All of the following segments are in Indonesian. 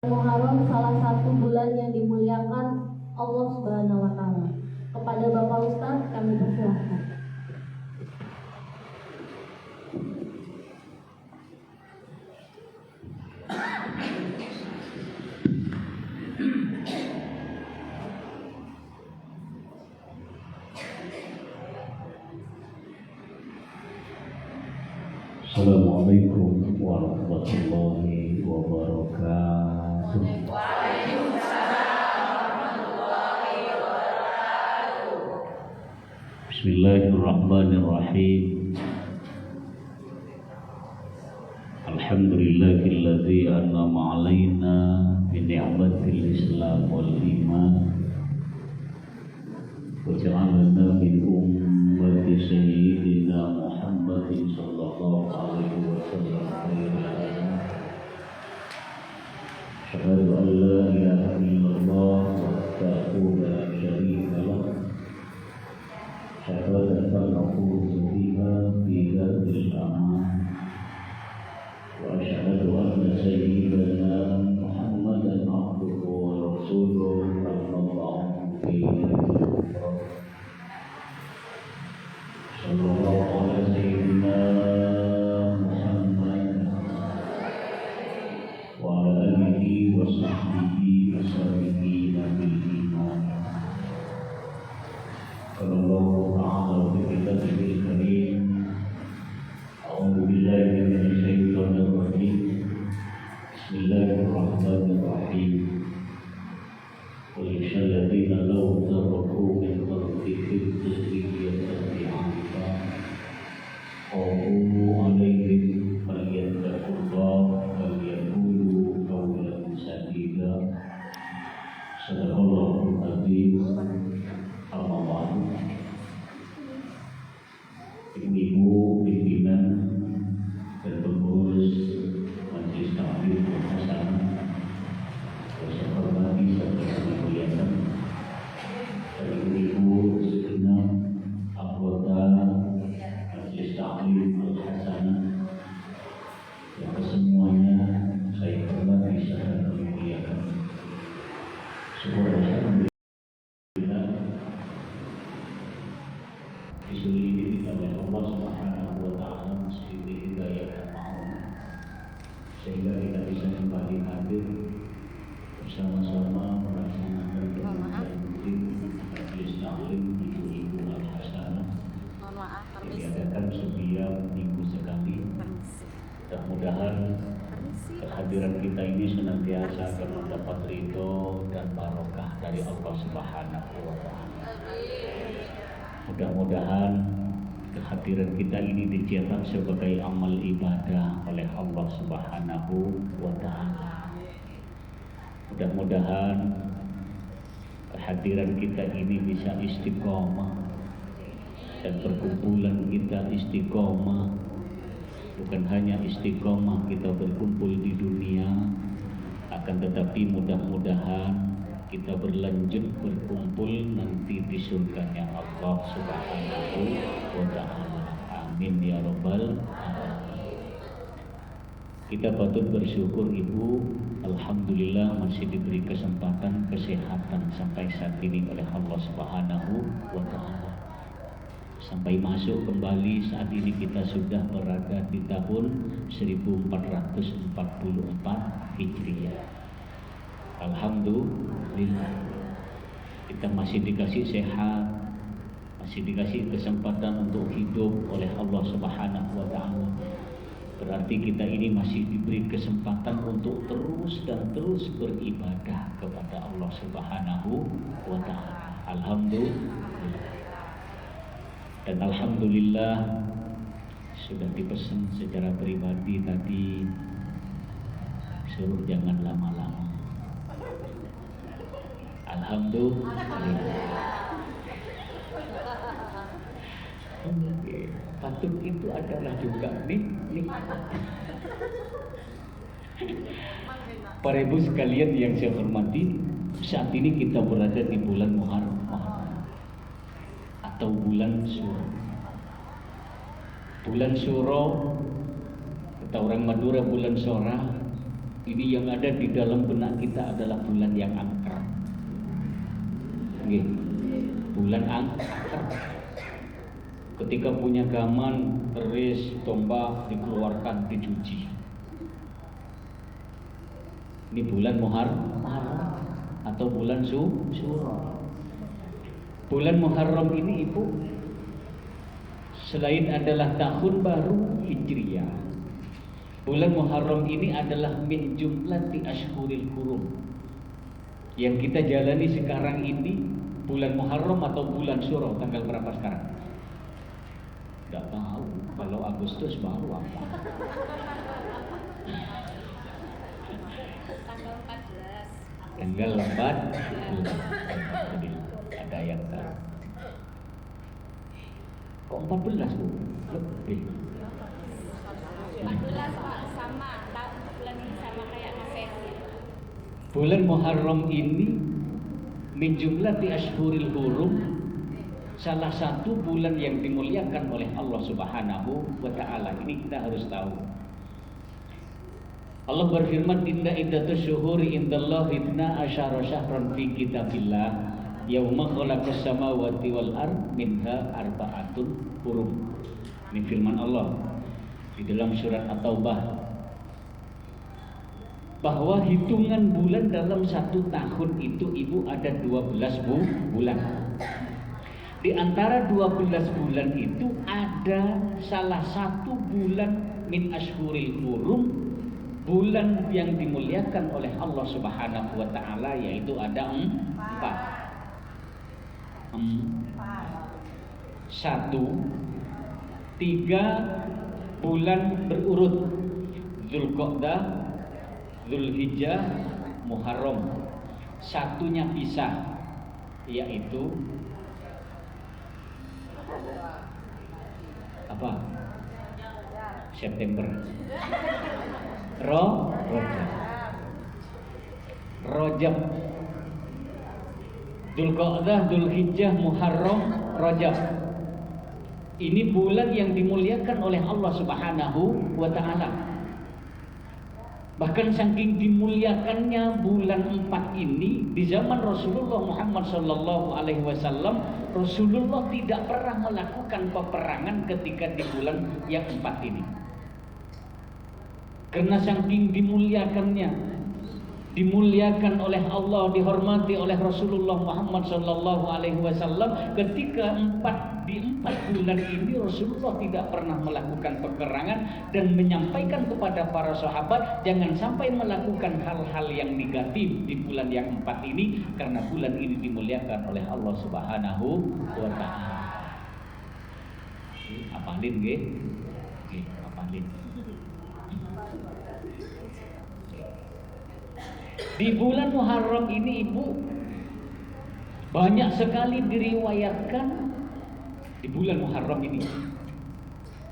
Muharram salah satu bulan yang dimuliakan Allah Subhanahu wa taala. Kepada Bapak Ustaz kami persilahkan. Assalamualaikum warahmatullahi wabarakatuh. Bismillahirrahmanirrahim. Alhamdulillahilladzi an'ama 'alaina bi ni'matil Islam wal iman wa ja'alana min ummati sayyidina Muhammadin sallallahu alaihi wasallam khairal anam. Asyhadu an la ilaha illallah wahdahu la syarika lah. Syahadatan aqulu biha fi dzil aman. Wa asyhadu anna sayyidana Muhammadan abduhu wa rasuluhu sallallahu alaihi wasallam. Sallallahu alaihi sayyidina Muhammad wa ala alihi wa sahbihi wasallim bil iman. Qala Allah ta'ala fi kitabihil karim. A'udzu billahi minasy syaithanir rajim. Bismillahirrahmanirrahim. Qul lil ladzina law taraku min khalfihim dhurriyyatan dhi'afa qawmu 'alaihim falyattaqullaha wal yaqulu qawlan sadida. Sadaqallahul azim. Amma ba'du. Ibu pimpinan dan pengurus Majelis Taklim Hasanah yang saya hormati serta kami muliakan, dan ibu segenap anggota Majelis Taklim Hasanah yang kesemuanya saya hormati serta kami muliakan. Syukur alhamdulillah disuruh oleh Allah Subhanahu wa taala mesti hidayah dan ma'un, sehingga kita bisa kembali hadir bersama-sama melaksanakan pengajian rutin Majelis Taklim Ibu-Ibu Al-Hasanah yang diadakan setiap minggu sekali. Mudah-mudahan kehadiran kita ini senantiasa akan mendapat ridho dan barokah dari Allah Subhanahu wa taala. Mudah-mudahan kehadiran kita ini dicetak sebagai amal ibadah oleh Allah Subhanahu wa taala. Mudah-mudahan kehadiran kita ini bisa istiqomah dan perkumpulan kita istiqomah. Bukan hanya istiqomah kita berkumpul di dunia, akan tetapi mudah-mudahan kita berlanjut berkumpul nanti di surganya Allah Subhanahu wa taala. Amin ya rabbal alamin. Kita patut bersyukur Ibu, alhamdulillah masih diberi kesempatan kesehatan sampai saat ini oleh Allah Subhanahu wa taala. Sampai masuk kembali saat ini kita sudah berada di tahun 1444 Hijriah. Alhamdulillah kita masih dikasih sehat, masih dikasih kesempatan untuk hidup oleh Allah Subhanahu wa taala. Berarti kita ini masih diberi kesempatan untuk terus dan terus beribadah kepada Allah Subhanahu wa taala. Alhamdulillah. Dan alhamdulillah sudah dipesan secara pribadi tadi, suruh jangan lama-lama. Alhamdulillah. Patut itu adalah juga nikmat. Para ibu sekalian yang saya hormati, saat ini kita berada di bulan Muharram atau bulan Syuro. Bulan Syuro, kata orang Madura bulan Sora, Ini yang ada di dalam benak kita adalah bulan yang angker. Nggih. Bulan angker. Ketika punya gaman, keris, tombak dikeluarkan, dicuci. Ini bulan Muharram atau bulan Syuro. Bulan Muharram ini Ibu, selain adalah tahun baru Hijriah, bulan Muharram ini adalah min jumlati ashhuril hurum. Yang kita jalani sekarang ini bulan Muharram atau bulan Syuro, tanggal berapa sekarang? Tidak tahu. Kalau Agustus baru apa? Tanggal 4. Ada yang tahu. Kok 14 Bu? Lebih. 14 Pak, sama bulan ini sama kayak Masehi. Bulan Muharram ini min jumlati ashhuril hurum, salah satu bulan yang dimuliakan oleh Allah Subhanahu wa taala. Ini kita harus tahu. Allah berfirman, inna iddatus syuhuri indallahi 12 syahran fi kitabillah yauma khalaqas samawati wal ard minha arba'atun hurum. Ini firman Allah di dalam surat At-Taubah, bahwa hitungan bulan dalam satu tahun itu Ibu ada 12 bulan. Di antara 12 bulan itu ada salah satu bulan min ashhuril hurum, bulan yang dimuliakan oleh Allah Subhanahu wa taala, yaitu ada 4. 1, 3 bulan berurut, Zulqa'dah, Zulhijjah, Muharram. Satunya pisah, yaitu apa? September. Rajab. Zulqa'dah, Zulhijjah, Muharram, Rajab. Ini bulan yang dimuliakan oleh Allah Subhanahu wa taala. Bahkan saking dimuliakannya bulan 4 ini, di zaman Rasulullah Muhammad sallallahu alaihi wasallam, Rasulullah tidak pernah melakukan peperangan ketika di bulan yang 4 ini. Karena saking dimuliakan oleh Allah, dihormati oleh Rasulullah Muhammad sallallahu alaihi wasallam, ketika di 4 bulan ini Rasulullah tidak pernah melakukan peperangan dan menyampaikan kepada para sahabat jangan sampai melakukan hal-hal yang negatif di bulan yang 4 ini, karena bulan ini dimuliakan oleh Allah Subhanahu wa taala. Apalin nggih? Nggih, apalin. Di bulan Muharram ini Ibu, banyak sekali diriwayatkan di bulan Muharram ini.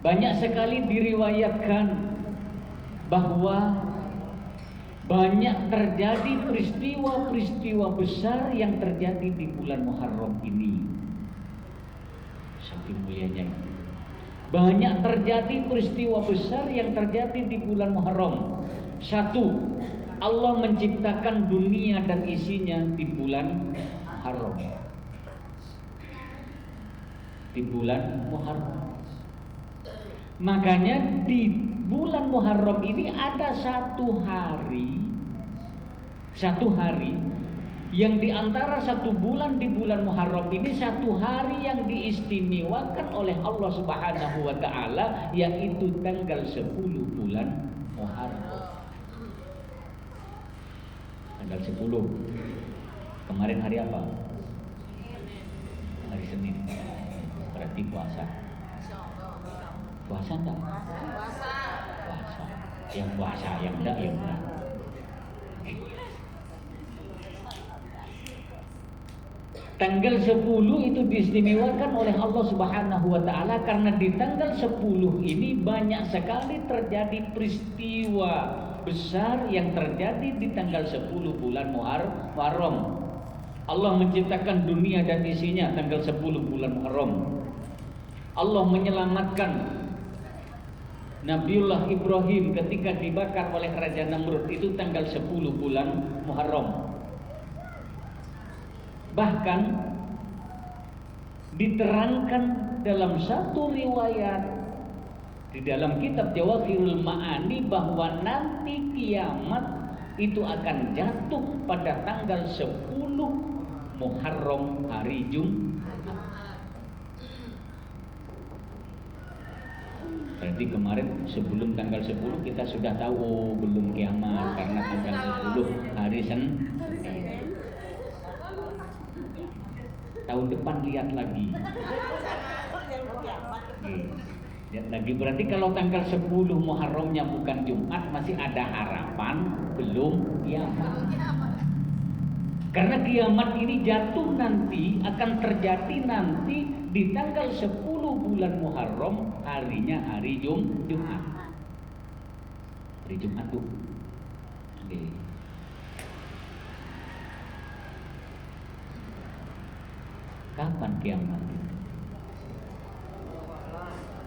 Banyak sekali diriwayatkan bahwa banyak terjadi peristiwa-peristiwa besar yang terjadi di bulan Muharram ini. Saking mulianya. Banyak terjadi peristiwa besar yang terjadi di bulan Muharram. 1, Allah menciptakan dunia dan isinya di bulan Muharram. Di bulan Muharram. Makanya di bulan Muharram ini ada satu hari yang di antara 1 bulan di bulan Muharram ini, 1 hari yang diistimewakan oleh Allah Subhanahu wa taala, yaitu tanggal 10 bulan Muharram. Tanggal 10. Kemarin hari apa? Hari Senin. Berarti puasa. Puasa enggak? Puasa. Yang puasa, yang enggak, yang enggak. Tanggal 10 itu diistimewakan oleh Allah Subhanahu wa taala karena di tanggal 10 ini banyak sekali terjadi peristiwa besar yang terjadi di tanggal 10 bulan Muharram. Allah menciptakan dunia dan isinya tanggal 10 bulan Muharram. Allah menyelamatkan Nabiullah Ibrahim ketika dibakar oleh Raja Namrud itu tanggal 10 bulan Muharram. Bahkan diterangkan dalam satu riwayat di dalam kitab Jawahirul Ma'ani bahwa nanti kiamat itu akan jatuh pada tanggal 10 Muharram hari Jumat. Berarti kemarin sebelum tanggal 10 kita sudah tahu belum kiamat karena tanggal 10 hari Senin. Tahun depan lihat lagi. Lihat lagi, berarti kalau tanggal 10 Muharramnya bukan Jumat masih ada harapan belum kiamat. Karena kiamat ini jatuh nanti, akan terjadi nanti di tanggal 10 bulan Muharram, harinya hari Jumat. Hari Jumat tuh. Oke. Kapan kiamat?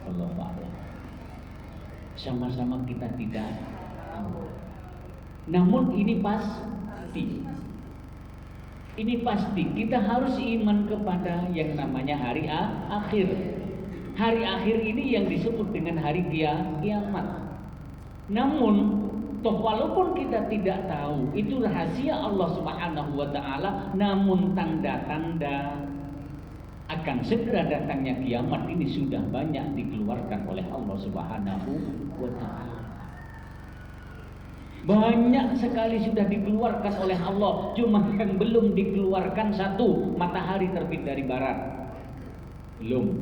Allahu a'lam. Sama-sama kita tidak tahu. Namun ini pasti. Ini pasti kita harus iman kepada yang namanya hari akhir. Hari akhir ini yang disebut dengan hari kiamat. Namun walaupun kita tidak tahu itu rahasia Allah Subhanahu wa taala, namun tanda-tanda akan segera datangnya kiamat ini sudah banyak dikeluarkan oleh Allah Subhanahu wa taala. Banyak sekali sudah dikeluarkan oleh Allah, cuma yang belum dikeluarkan satu, matahari terbit dari barat. Belum.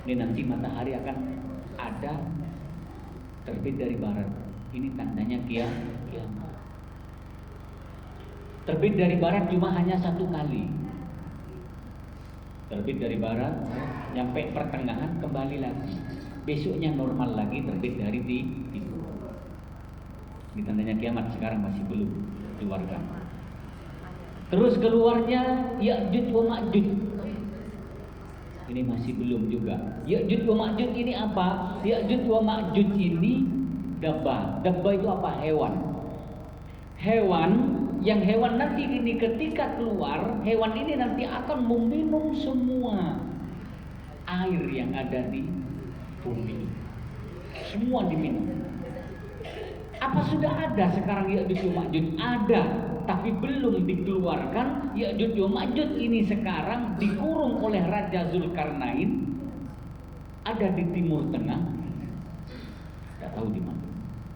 Ini nanti matahari akan ada terbit dari barat. Ini tandanya kiamat. Terbit dari barat cuma hanya satu kali. Terbit dari barat, nyampe pertengahan kembali lagi. Besoknya normal lagi, terbit dari timur. Ini tandanya kiamat, sekarang masih belum keluarkan. Terus keluarnya Ya'juj wa Ma'juj. Ini masih belum juga. Ya'juj wa Ma'juj ini apa? Ya'juj wa Ma'juj ini dabba. Dabba itu apa? Hewan. Hewan yang hewan nanti ini ketika keluar, hewan ini nanti akan meminum semua air yang ada di bumi. Semua diminum. Apa sudah ada sekarang Ya'juj wa Ma'juj? Ada, tapi belum dikeluarkan. Ya'juj wa Ma'juj ini sekarang dikurung oleh Raja Zulkarnain. Ada di Timur Tengah. Tidak tahu di mana.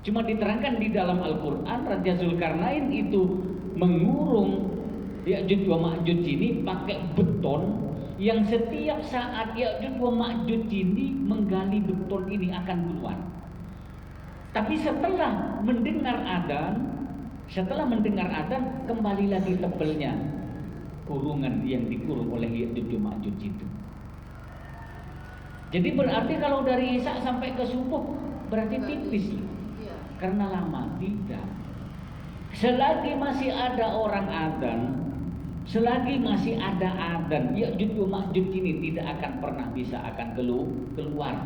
Cuma diterangkan di dalam Al-Quran, Raja Zulkarnain itu mengurung Ya'juj wa Ma'juj ini pakai beton, yang setiap saat Ya'juj wa Ma'juj ini menggali beton ini akan keluar. Tapi setelah mendengar adzan kembali lagi tebelnya kurungan yang dikurung oleh Ya'juj wa Ma'juj itu. Jadi berarti kalau dari Isya sampai ke subuh berarti tipis, karena lama tidak. Selagi masih ada orang adzan, selagi masih ada adzan, Ya'juj wa Ma'juj ini tidak akan pernah bisa akan keluar.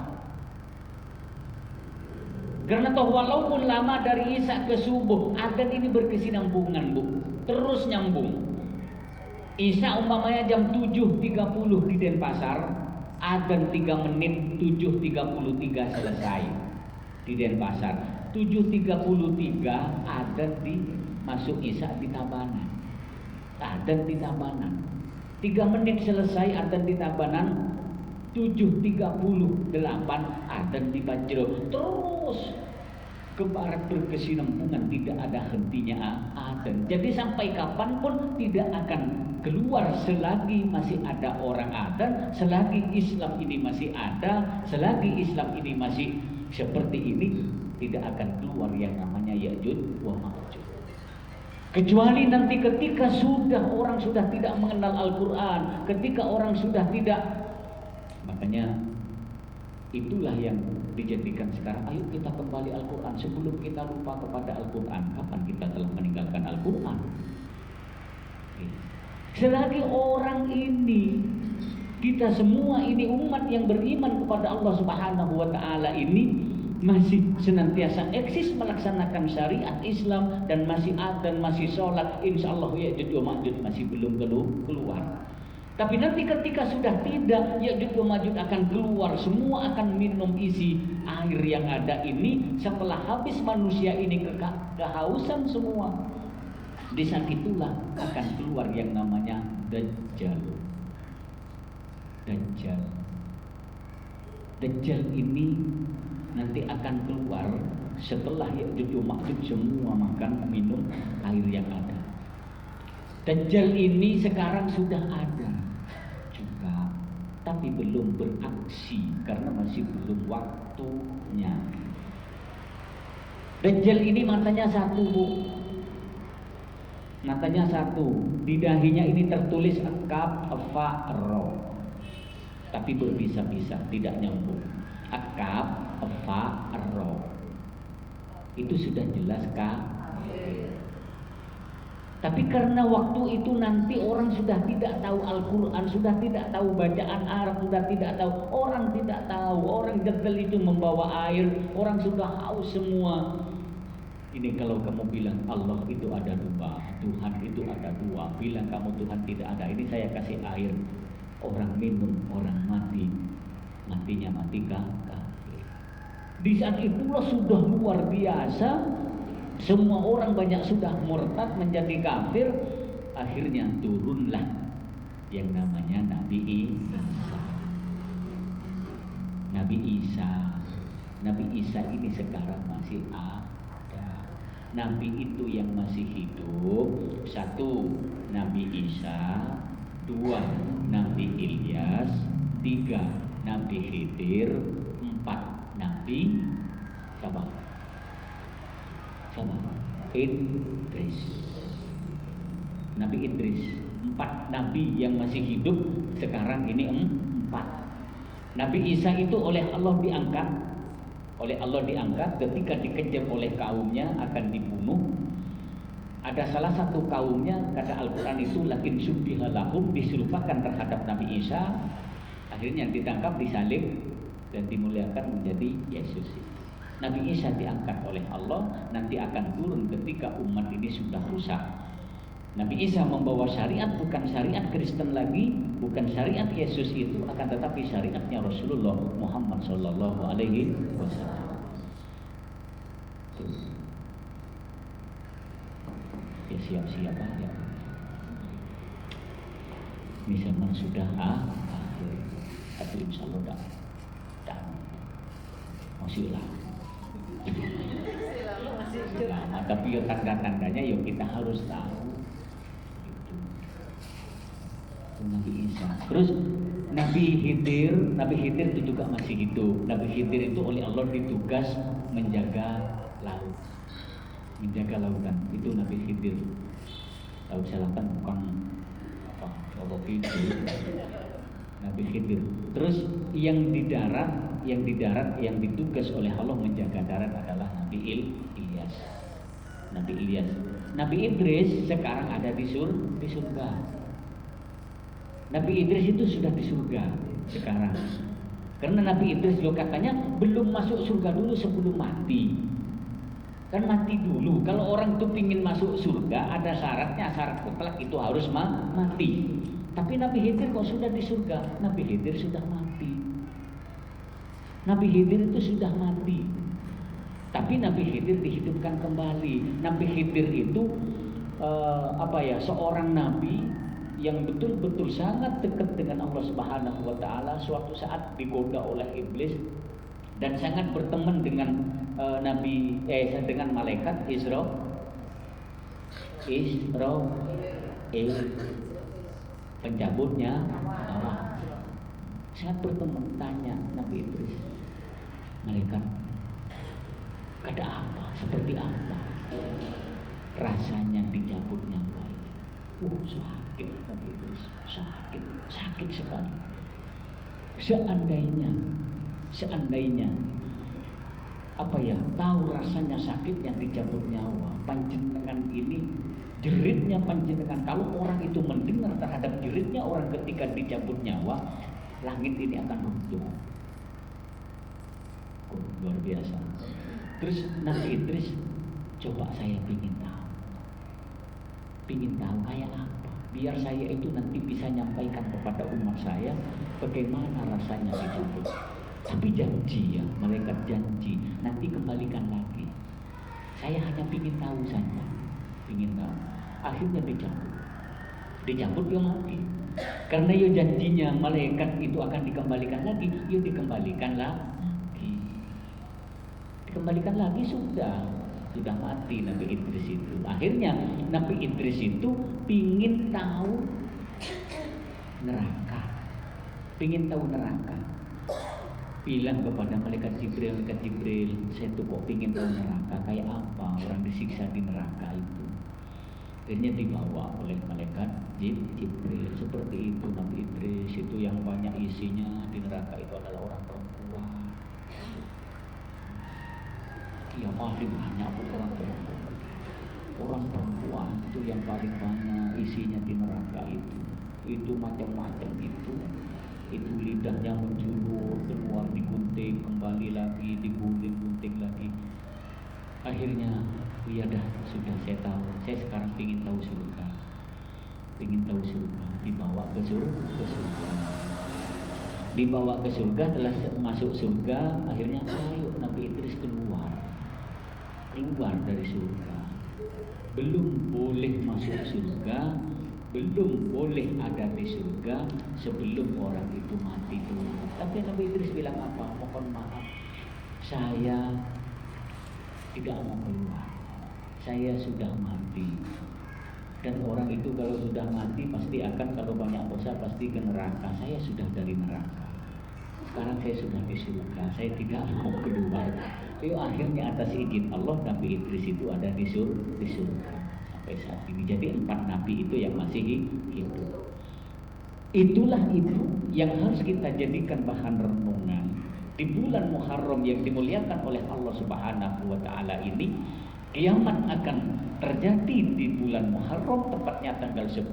Karena toh walaupun lama dari Isya ke subuh, adzan ini berkesinambungan, Bu. Terus nyambung. Isya umpamanya jam 7.30 di Denpasar, adzan 3 menit 7.33 selesai di Denpasar. 7.33 adzan di masuk Isya di Tabanan. Adzan di Tabanan. 3 menit selesai adzan di Tabanan. 7.38 adzan di Bajro. Terus ke barat berkesinambungan, tidak ada hentinya adzan. Jadi sampai kapanpun tidak akan keluar selagi masih ada orang adzan, selagi Islam ini masih ada, selagi Islam ini masih seperti ini, tidak akan keluar yang namanya Ya'juj wa Ma'juj. Kecuali nanti ketika orang sudah tidak mengenal Al-Quran, ketika orang sudah tidak. Makanya itulah yang dijadikan sekarang, ayo kita kembali Al-Quran. Sebelum kita lupa kepada Al-Quran, kapan kita telah meninggalkan Al-Quran? Selagi orang ini Kita semua ini umat yang beriman kepada Allah Subhanahu wa taala ini masih senantiasa eksis melaksanakan syariat Islam dan masih adzan, masih sholat, insya Allah Ya'juj wa Ma'juj masih belum keluar. Tapi nanti ketika sudah tidak, Ya'juj wa Ma'juj akan keluar, semua akan minum isi air yang ada ini. Setelah habis manusia ini kehausan semua, di saat itulah akan keluar yang namanya Dajjal. Dajjal ini nanti akan keluar setelah Ya'juj wa Ma'juj semua makan minum air yang ada. Dajjal ini sekarang sudah ada juga, tapi belum beraksi karena masih belum waktunya. Dajjal ini matanya satu, Bu. Matanya satu, di dahinya ini tertulis Kaf Fa Ra. Tapi berpisah-pisah, tidak nyambung. Akab, Fa, Ra. Itu sudah jelas kafir. Tapi karena waktu itu nanti orang sudah tidak tahu Al-Quran, sudah tidak tahu bacaan Arab, sudah tidak tahu, orang tidak tahu, orang Dajjal itu membawa air, orang sudah haus semua. Ini kalau kamu bilang Allah itu ada dua, Tuhan itu ada dua, bilang kamu Tuhan tidak ada, ini saya kasih air. Orang minum, orang mati, matinya mati kafir. Di saat itulah sudah luar biasa, semua orang banyak sudah murtad menjadi kafir. Akhirnya turunlah yang namanya Nabi Isa. Nabi Isa ini sekarang masih ada. Nabi itu yang masih hidup, satu Nabi Isa, dua Nabi Ilyas, tiga Nabi Khidir, empat Nabi siapa? Idris. Nabi Idris. Empat Nabi yang masih hidup sekarang ini empat. Nabi Isa itu oleh Allah diangkat ketika dikejar oleh kaumnya akan dibunuh. Ada salah satu kaumnya, kata Al-Quran itu lakin syubbiha lahum, diserupakan terhadap Nabi Isa. Akhirnya ditangkap, disalib dan dimuliakan menjadi Yesus. Nabi Isa diangkat oleh Allah, nanti akan turun ketika umat ini sudah rusak. Nabi Isa membawa syariat, bukan syariat Kristen lagi, bukan syariat Yesus itu, akan tetapi syariatnya Rasulullah Muhammad Sallallahu Alaihi Wasallam. Ya siap-siap aja. Ini zaman sudah akhir, tapi insya Allah dah masih lama. Lama, tapi ya tanda-tandanya ya kita harus tahu. Itu Nabi Isa. Terus Nabi Khidir itu juga masih hidup. Nabi Khidir itu oleh Allah ditugas menjaga laut, menjaga lautan. Itu Nabi Khidir. Laut Selatan bukan Laut Khidir. Nabi Khidir. Terus yang di darat yang ditugas oleh Allah menjaga darat adalah Nabi Ilyas. Nabi Idris sekarang ada di surga. Nabi Idris itu sudah di surga sekarang. Karena Nabi Idris juga katanya belum masuk surga dulu sebelum mati. Kan mati dulu. Kalau orang tuh pingin masuk surga ada syaratnya, syarat mutlak itu harus mati. Tapi Nabi Khidir kok sudah di surga? Nabi Khidir sudah mati. Nabi Khidir itu sudah mati. Tapi Nabi Khidir dihidupkan kembali. Nabi Khidir itu seorang nabi yang betul-betul sangat dekat dengan Allah Subhanahu wa taala, suatu saat digoda oleh iblis dan sangat berteman dengan dengan malaikat Israel. Pencabutnya Allah. Sangat berteman, tanya Nabi Idris, malaikat, ada apa? Seperti apa rasanya dicabut nyawa ini? Sakit Nabi Idris, sakit sekali. Seandainya tahu rasanya sakitnya dicabut nyawa, panjenengan ini jeritnya panjenengan, kalau orang itu mendengar terhadap jeritnya orang ketika dicabut nyawa, langit ini akan runtuh. Oh, luar biasa. Terus Nabi Idris, coba saya ingin tahu kayak apa, biar saya itu nanti bisa nyampaikan kepada umat saya bagaimana rasanya hidup. Tapi janji ya, malaikat janji nanti kembalikan lagi. Saya hanya ingin tahu saja, ingin tahu. Akhirnya dicabut dia mati. Karena ya janjinya malaikat itu akan dikembalikan lagi, ya dikembalikan lagi. Dikembalikan lagi sudah mati Nabi Idris itu. Akhirnya Nabi Idris itu pingin tahu neraka. Bilang kepada malaikat Jibril, saya tuh kok pingin tahu neraka kayak apa, orang disiksa di neraka itu. Akhirnya dibawa oleh malaikat Jibril. Seperti itu Nabi Idris itu, yang banyak isinya di neraka itu adalah orang perempuan. Dia paling banyak orang perempuan. Orang perempuan itu yang paling banyak isinya di neraka itu. Itu macam-macam itu. Itu lidahnya menjulur keluar, digunting kembali lagi, digunting lagi. Akhirnya ya dah, sudah saya tahu. Saya sekarang ingin tahu surga. Dibawa ke surga. Dibawa ke surga, telah masuk surga. Akhirnya ayo Nabi Idris keluar dari surga. Belum boleh masuk surga, belum boleh ada di surga sebelum orang itu mati dulu. Tapi Nabi Idris bilang apa? Mohon maaf, saya tidak mau keluar. Saya sudah mati. Dan orang itu kalau sudah mati pasti akan, kalau banyak dosa pasti ke neraka. Saya sudah dari neraka. Sekarang saya sudah di surga. Saya tidak mau keluar. Itu akhirnya atas izin Allah Nabi Idris itu ada di surga sampai saat ini. Jadi 4 nabi itu yang masih hidup. Itulah itu yang harus kita jadikan bahan renungan di bulan Muharram yang dimuliakan oleh Allah Subhanahu wa taala ini. Kiamat akan terjadi di bulan Muharram, tepatnya tanggal 10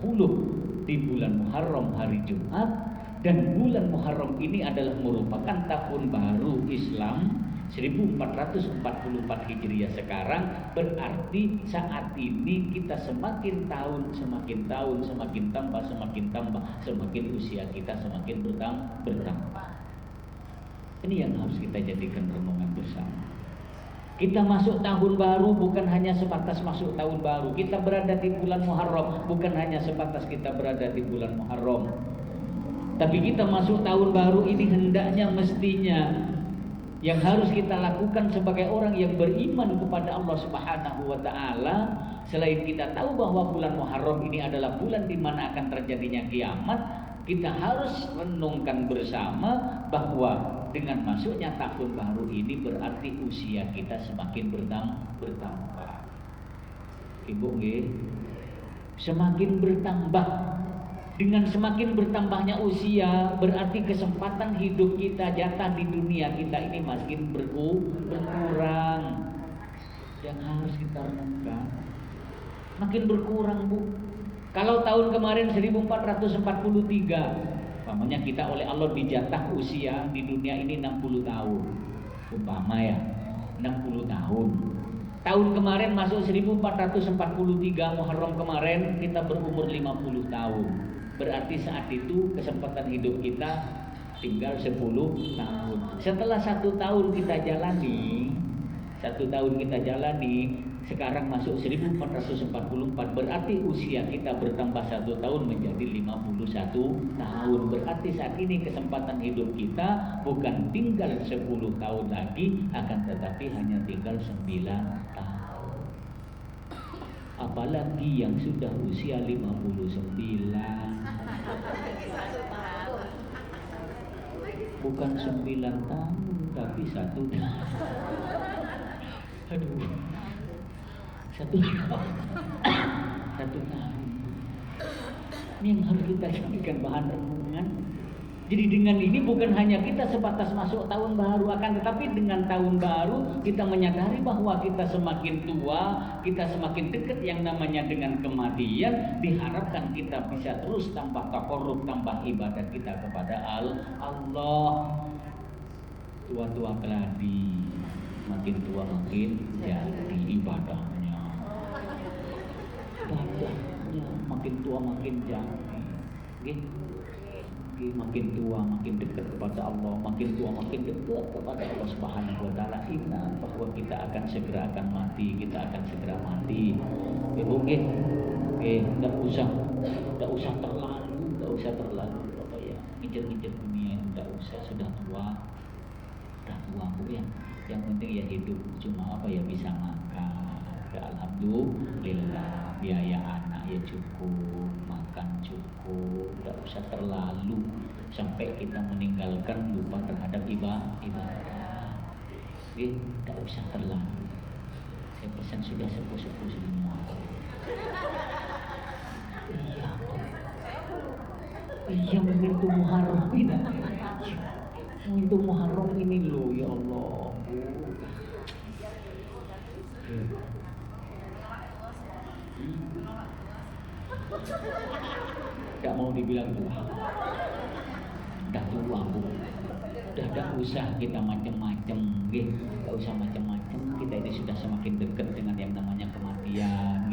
di bulan Muharram, hari Jumat. Dan bulan Muharram ini adalah merupakan tahun baru Islam 1444 Hijriah sekarang. Berarti saat ini kita semakin tambah, semakin usia kita semakin bertambah. Ini yang harus kita jadikan renungan bersama. Kita masuk tahun baru bukan hanya sebatas masuk tahun baru. Kita berada di bulan Muharram bukan hanya sebatas kita berada di bulan Muharram. Tapi kita masuk tahun baru ini hendaknya, mestinya yang harus kita lakukan sebagai orang yang beriman kepada Allah Subhanahu wa taala, selain kita tahu bahwa bulan Muharram ini adalah bulan di mana akan terjadinya kiamat, kita harus renungkan bersama bahwa dengan masuknya tahun baru ini berarti usia kita semakin bertambah. Ibu nggih, semakin bertambah. Dengan semakin bertambahnya usia berarti kesempatan hidup kita, jatah di dunia kita ini makin berkurang. Yang harus kita renungkan, makin berkurang, Bu. Kalau tahun kemarin 1443, umpamanya kita oleh Allah dijatah usia di dunia ini 60 tahun. Umpama ya, 60 tahun. Tahun kemarin masuk 1443 Muharram kemarin kita berumur 50 tahun. Berarti saat itu kesempatan hidup kita tinggal 10 tahun. Setelah 1 tahun kita jalani, sekarang masuk 1444, berarti usia kita bertambah 1 tahun menjadi 51 tahun. Berarti saat ini kesempatan hidup kita bukan tinggal 10 tahun lagi, akan tetapi hanya tinggal 9 tahun. Apalagi yang sudah usia 59, bukan 9 tahun tapi 1 tahun. Aduh, 1 tahun. Ini yang harus kita jadikan bahan renungan. Jadi dengan ini bukan hanya kita sebatas masuk tahun baru, akan tetapi dengan tahun baru kita menyadari bahwa kita semakin tua, kita semakin dekat yang namanya dengan kematian. Diharapkan kita bisa terus tambah takarrub, tambah ibadah kita kepada Allah. Tua-tua keladi, makin tua makin jadi ibadahnya. Makin tua makin jadi. Makin tua makin dekat kepada Allah, makin tua makin dekat kepada Allah Subhanahu wa taala. Ingat bahwa kita akan segera akan mati, kita akan segera mati. Enggak usah terlalu apa ya, ngejar-ngejar dunia itu enggak usah, sudah tua Bu ya. Yang penting ya hidup cuma apa ya, bisa makan. Ya alhamdulillah, biaya anak ya cukup, makan cukup, tidak usah terlalu sampai kita meninggalkan lupa terhadap ibadah. Tidak usah terlalu. Saya pesan sudah sepuh-sepuh semua. Iya begitu Muharram ini. Itu Muharram ini loh, ya Allah. Gak mau dibilang tua. Udah tua Bu. Udah gak usah kita macam-macam, gak usah macam-macam. Kita ini sudah semakin dekat dengan yang namanya kematian.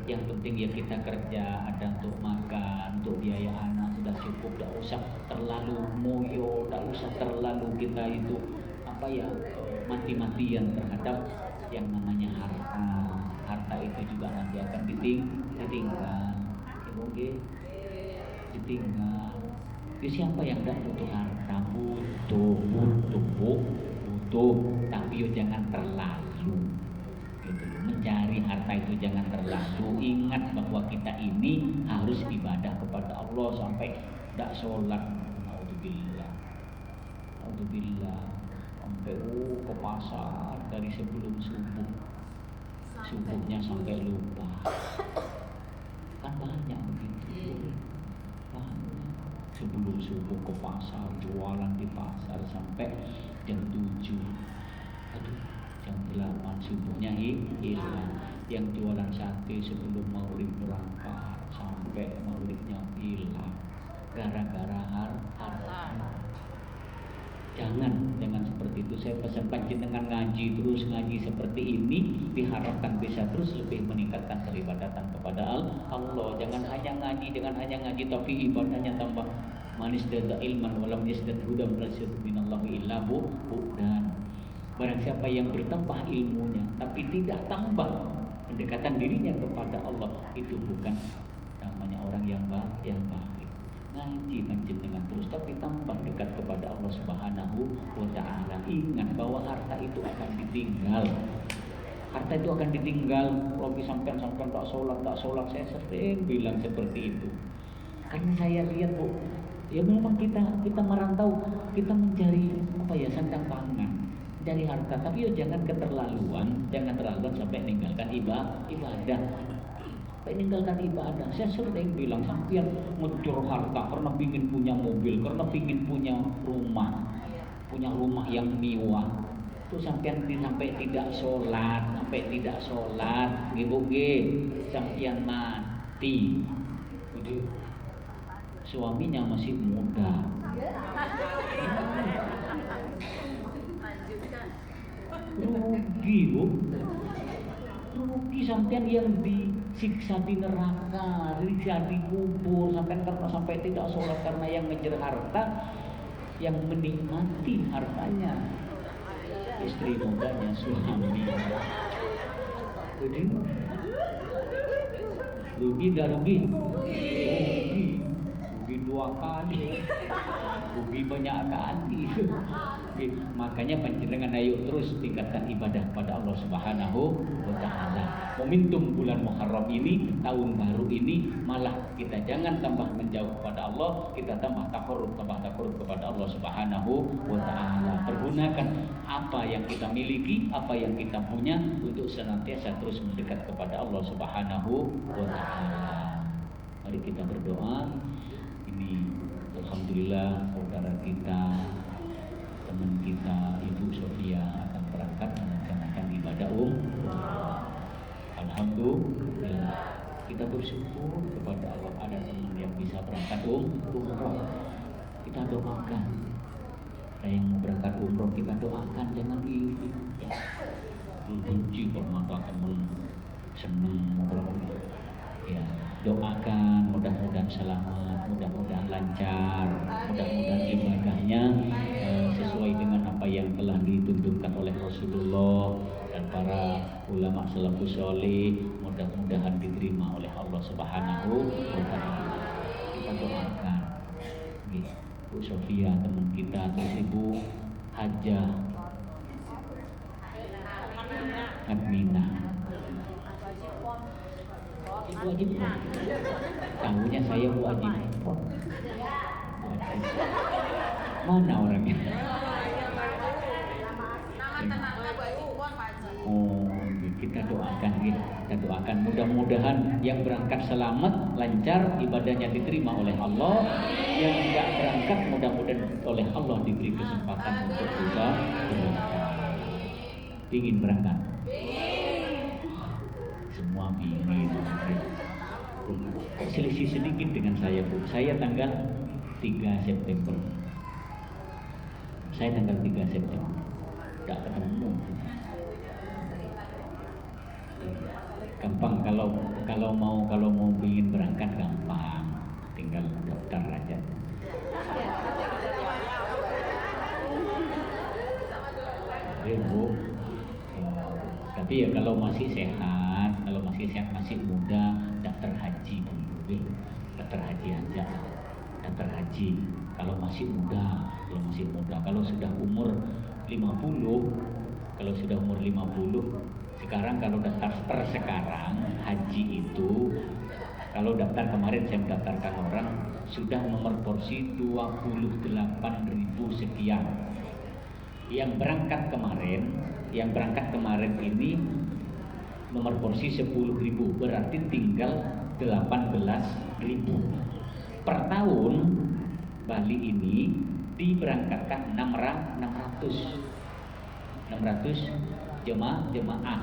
Yang penting ya kita kerja, ada untuk makan, untuk biaya anak sudah cukup. Gak usah terlalu moyo, gak usah terlalu kita itu apa ya, mati-matian terhadap yang namanya harta. Harta itu juga nanti akan ditinggal. Ditinggal. Siapa yang tidak butuh harta? Butuh, tapi yo jangan terlalu. Gitu. Mencari harta itu jangan terlalu. Ingat bahwa kita ini harus ibadah kepada Allah sampai tidak sholat. Alhamdulillah. Sampai ke pasar dari sebelum subuhnya sampai lupa. Kan banyak begitu. Sebelum subuh ke pasar, jualan di pasar sampai jam 7. Jam 8 subuhnya hilang. Yang jualan sate sebelum maghrib berangkat sampai maghribnya hilang. Gara-gara harta. Jangan seperti itu. Saya pesan panjenengan ngaji terus, ngaji seperti ini diharapkan bisa terus lebih meningkatkan peribadatan kepada Allah. Jangan hanya ngaji tapi ibadahnya tambah manis dan ilman walam yasdad hudam rasyid minallahi illa dan barang siapa yang bertambah ilmunya tapi tidak tambah pendekatan dirinya kepada Allah, itu bukan namanya orang yang baik. Ngaji panjenengan terus tapi tambah dekat kepada Allah Subhanahu wa taala. Ingat bahwa harta itu akan ditinggal. Kalau sampai tak sholat, saya sering bilang seperti itu. Karena saya lihat Bu, ya memang kita merantau, kita mencari apa ya, sandang pangan, mencari harta, tapi jangan keterlaluan, sampai meninggalkan ibadah. Meninggalkan ibadah. Saya sering bilang sampean ngejar harta karena ingin punya mobil, karena ingin punya rumah yang mewah. Itu sampean sampai tidak sholat, sampean mati. Suaminya masih muda. Rugi Bu. Rugi sampean yang disiksa di neraka, disiksa di kubur, sampai tidak sholat karena yang ngejar harta, yang menikmati hartanya istri mudanya, suami. Jadi rugi gak rugi? Rugi 2 kali, rugi banyak kali. Makanya panjenengan ayo terus tingkatkan ibadah kepada Allah Subhanahu wa taala. Momentum bulan Muharram ini, tahun baru ini, malah kita jangan tambah menjauh kepada Allah, kita tambah takarrub kepada Allah Subhanahu wa taala. Pergunakan apa yang kita miliki, apa yang kita punya untuk senantiasa terus mendekat kepada Allah Subhanahu wa taala. Mari kita berdoa. Ini Alhamdulillah saudara kita, teman kita Ibu Sofia akan berangkat melaksanakan ibadah Alhamdulillah, kita bersyukur kepada Allah ada teman yang bisa berangkat umroh. Kita doakan. Ada yang mau berangkat umroh, kita doakan, jangan iri. Benci mengatakan senang mau berangkat. Ya, doakan mudah-mudahan selamat, mudah-mudahan lancar, mudah-mudahan ibadahnya sesuai dengan apa yang telah ditunjukkan oleh Rasulullah dan para ulama salafus saleh, mudah-mudahan diterima oleh Allah Subhanahu wa taala. Kita doakan. Bu Sofia teman kita, terus Ibu Hajah Admina, Ibu Haji Pon. Tahunya saya Bu Haji Pon. Mana orangnya? Oh, kita doakan mudah-mudahan yang berangkat selamat, lancar, ibadahnya diterima oleh Allah. Yang tidak berangkat mudah-mudahan oleh Allah diberi kesempatan untuk bisa berangkat. Ingin berangkat? Semua ingin. Selisih sedikit dengan saya, Bu. Saya tanggal 3 September. Saya tanggal 3 September. Tidak ketemu. Gampang kalau mau ingin berangkat gampang, tinggal daftar aja. Bu. Tapi ya kalau masih sehat, masih muda, daftar haji dulu. Daftar haji aja. Daftar haji. Kalau masih muda. Kalau sudah umur 50, sekarang kalau daftar sekarang haji itu, kalau daftar kemarin saya mendaftarkan orang sudah nomor porsi 28.000 sekian. Yang berangkat kemarin ini nomor porsi 10.000, berarti tinggal 18.000. Per tahun Bali ini diberangkatkan 600 jemaah.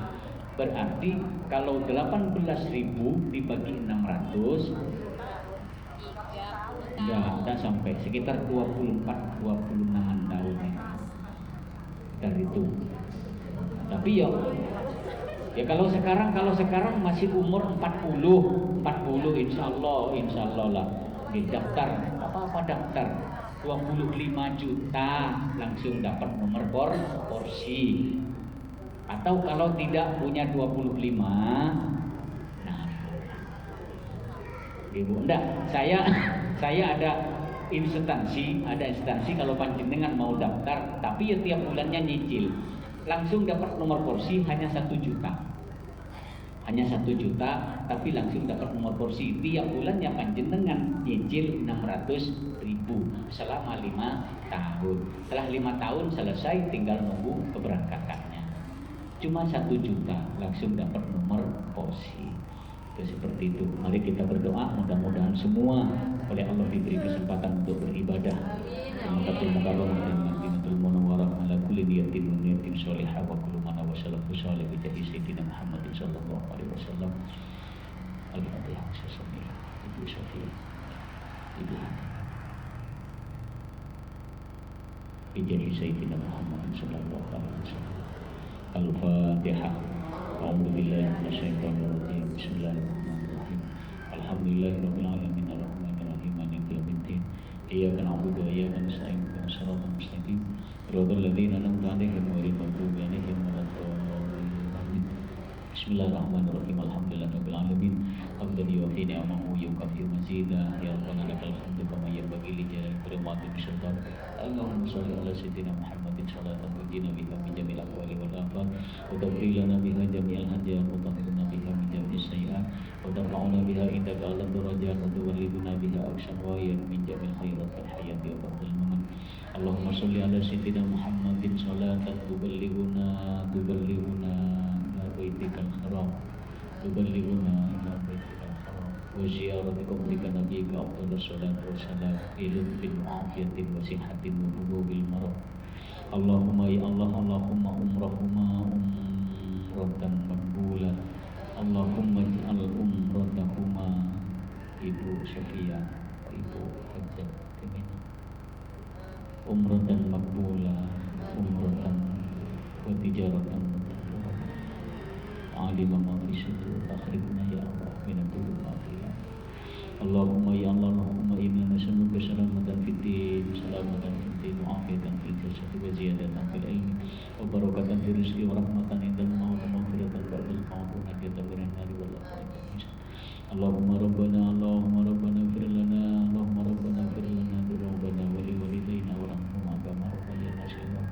Berarti kalau 18.000 dibagi 600 enggak sampai, sekitar 26-an tahun dari itu. Tapi ya kalau sekarang masih umur 40 insyaallah lah didaftar daftar 25 juta langsung dapat nomor porsi. Atau kalau tidak punya 25, nah Ibu, enggak, saya ada instansi kalau panjenengan mau daftar, tapi ya tiap bulannya nyicil, langsung dapat nomor porsi hanya 1 juta. Hanya 1 juta, tapi langsung dapat nomor porsi. Tiap bulannya panjenengan nyicil 600.000 selama 5 tahun. Setelah 5 tahun selesai, tinggal nunggu keberangkatannya. Cuma 1 juta langsung dapat nomor porsi. Itu seperti itu. Mari kita berdoa, mudah-mudahan semua oleh Allah diberi kesempatan untuk beribadah. Semoga Madinatul Munawwarah ala kulli niyatin sholihah wa kullu man wasalafu sholih bi sayyidina Muhammad sallallahu alaihi wasallam. Al-Fatihah. Ibu Sofia. Ibu bi sayyidina Muhammad sallallahu alaihi wasallam. Al-Fatihah. A'udzu billahi minasyaitonir rajim. Bismillahirrahmanirrahim. Alhamdulillahirabbil alamin arrahmanir rahim maliki yaumiddin. Iyyaka na'budu wa iyyaka nasta'in ihdinas siratal mustaqim. Shiratal ladzina an'amta 'alaihim ghairil maghdubi 'alaihim waladdallin. Bismillahirrahmanirrahim. Alhamdulillahirabbil alamin. Hamdan yuwafi ni'amahu yukafi mazidah. Ya Rabbana lakal hamdu kama yanbaghi li jalali karimati bisyadar. Allahumma shalli ala sayyidina Muhammadin salatan tujina biha min jamil aqwali wal afat wa tafrilana biha jami'al hajat wa tahiruna biha min jami'is sayyi'at wa tarfa'una biha indaka ala darajat wa tuwalliduna biha aqshan wayan min jamil khairat fil hayati wa ba'dal mamat. Allahumma shalli ala sayyidina Muhammadin salatan tuballighuna ila baitikal haram ila baitikal haram wa وزيارة قبرك نبيك أفضل الصلاة والسلام في لطف وعافية وصحة وبلوغ المرض. اللهم يا الله اللهم عمرهما عمرة مقبولة. اللهم اجعل عمرتهما Ibu Sofia, Ibu Hajat Timina, umratan makbula, umratan wa tijaratan mutakhirah. Alima ma fi sudur, akhribna ya Allah min al-dhulumat. Allahumma ya Allah, Allahumma inna nas'aluka salamatan fid din, salamatan fid din, wa afiyatan fil jasad, wa ziyadatan fil ilmi, wa barakatan fil rizqi, wa rahmatan indal maut, wa maghfiratan ba'dal maut, wa najatan minan nari wal akhirati. Allahumma rabbana ighfir lana, Allahumma rabbana ighfir lana dzunubana wa li walidayna warhamhuma kama rabbayana shaghira.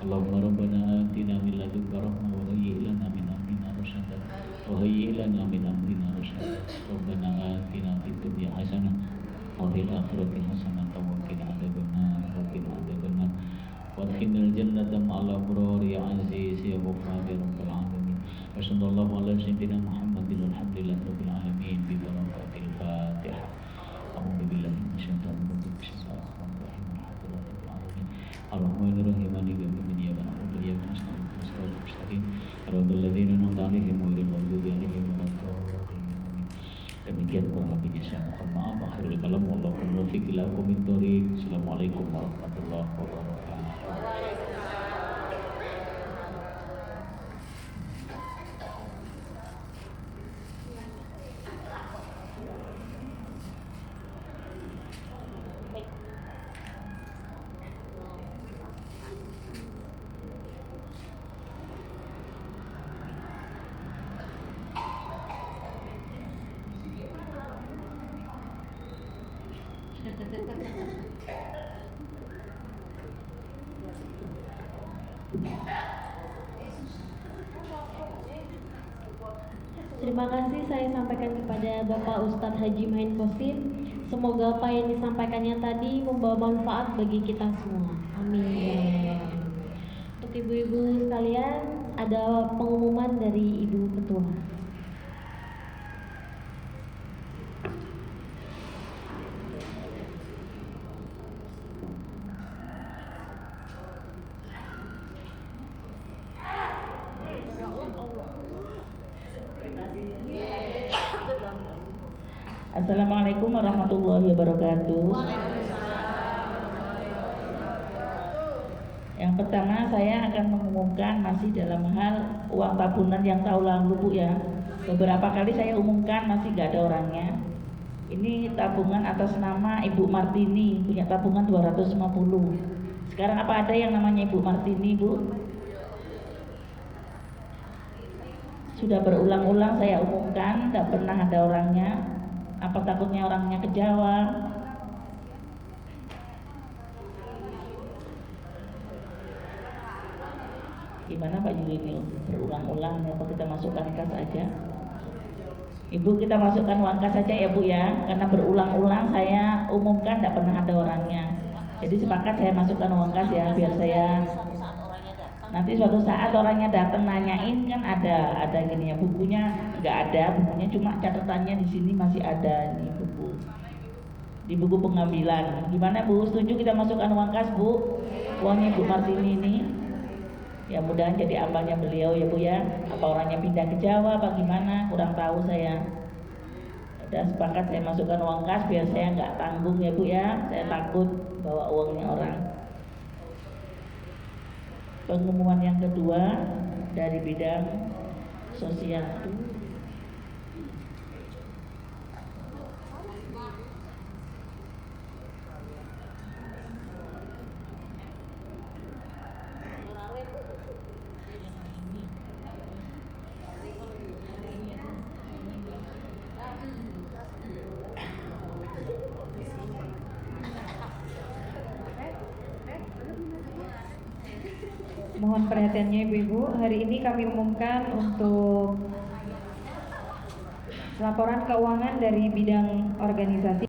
Allahumma rabbana atina min ladunka rahmah wa hayyi' lana min amrina rasyada wa hayyi' lana min amrina rasyada. Rabbana atina fid dunya hasanah wa fil akhirati hasanah wa qina adzabannar wa adkhilnal jannata ma'al abrar ya aziz ya ghafar ya rabbal alamin. Wa sallallahu ala sayyidina Muhammadin walhamdulillahi rabbil alamin bi barakatil Fatihah. A'udzu billahi minasyaitonir rajim. Bismillahirrahmanirrahim. Alhamdulillahirabbil alamin. Arrahmanir rahim. Maliki yaumiddin. Iyyaka na'budu wa iyyaka nasta'in. Ihdinas siratal mustaqim. Siratal ladzina an'amta 'alaihim ghairil maghdubi 'alaihim waladdallin. Demikian kurang lebihnya saya mohon maaf. Akhirul kalam, wallahu muwaffiq ila aqwamit thoriq. Assalamualaikum warahmatullahi wabarakatuh. Terima kasih saya sampaikan kepada Bapak Ustadz Haji Main Kosim. Semoga apa yang disampaikannya tadi membawa manfaat bagi kita semua. Amin. Untuk ibu-ibu sekalian, ada pengumuman dari Ibu Ketua. Assalamualaikum warahmatullahi wabarakatuh. Yang pertama saya akan mengumumkan masih dalam hal uang tabungan yang tahun lalu Bu ya. Beberapa kali saya umumkan masih gak ada orangnya. Ini tabungan atas nama Ibu Martini, punya tabungan 250. Sekarang apa ada yang namanya Ibu Martini Bu? Sudah berulang-ulang saya umumkan, gak pernah ada orangnya. Apa takutnya orangnya ke Jawa? Gimana Pak Yulini? Berulang-ulang, apa kita masukkan kas aja? Ibu, kita masukkan uang kas saja ya Bu ya, karena berulang-ulang saya umumkan tidak pernah ada orangnya. Jadi sepakat saya masukkan uang kas ya, biar saya nanti suatu saat orangnya datang nanyain kan ada gini ya, bukunya nggak ada, bukunya cuma catatannya di sini masih ada ini buku di buku pengambilan. Gimana Bu? Setuju kita masukkan uang kas Bu? Uangnya Bu Martini ini. Ya mudahan jadi amalnya beliau ya Bu ya. Apa orangnya pindah ke Jawa apa gimana? Kurang tahu saya. Udah sepakat saya masukkan uang kas biar saya nggak tanggung ya Bu ya. Saya takut bawa uangnya orang. Pengumuman yang kedua dari bidang sosial. Mohon perhatiannya Ibu-Ibu, hari ini kami umumkan untuk laporan keuangan dari bidang organisasi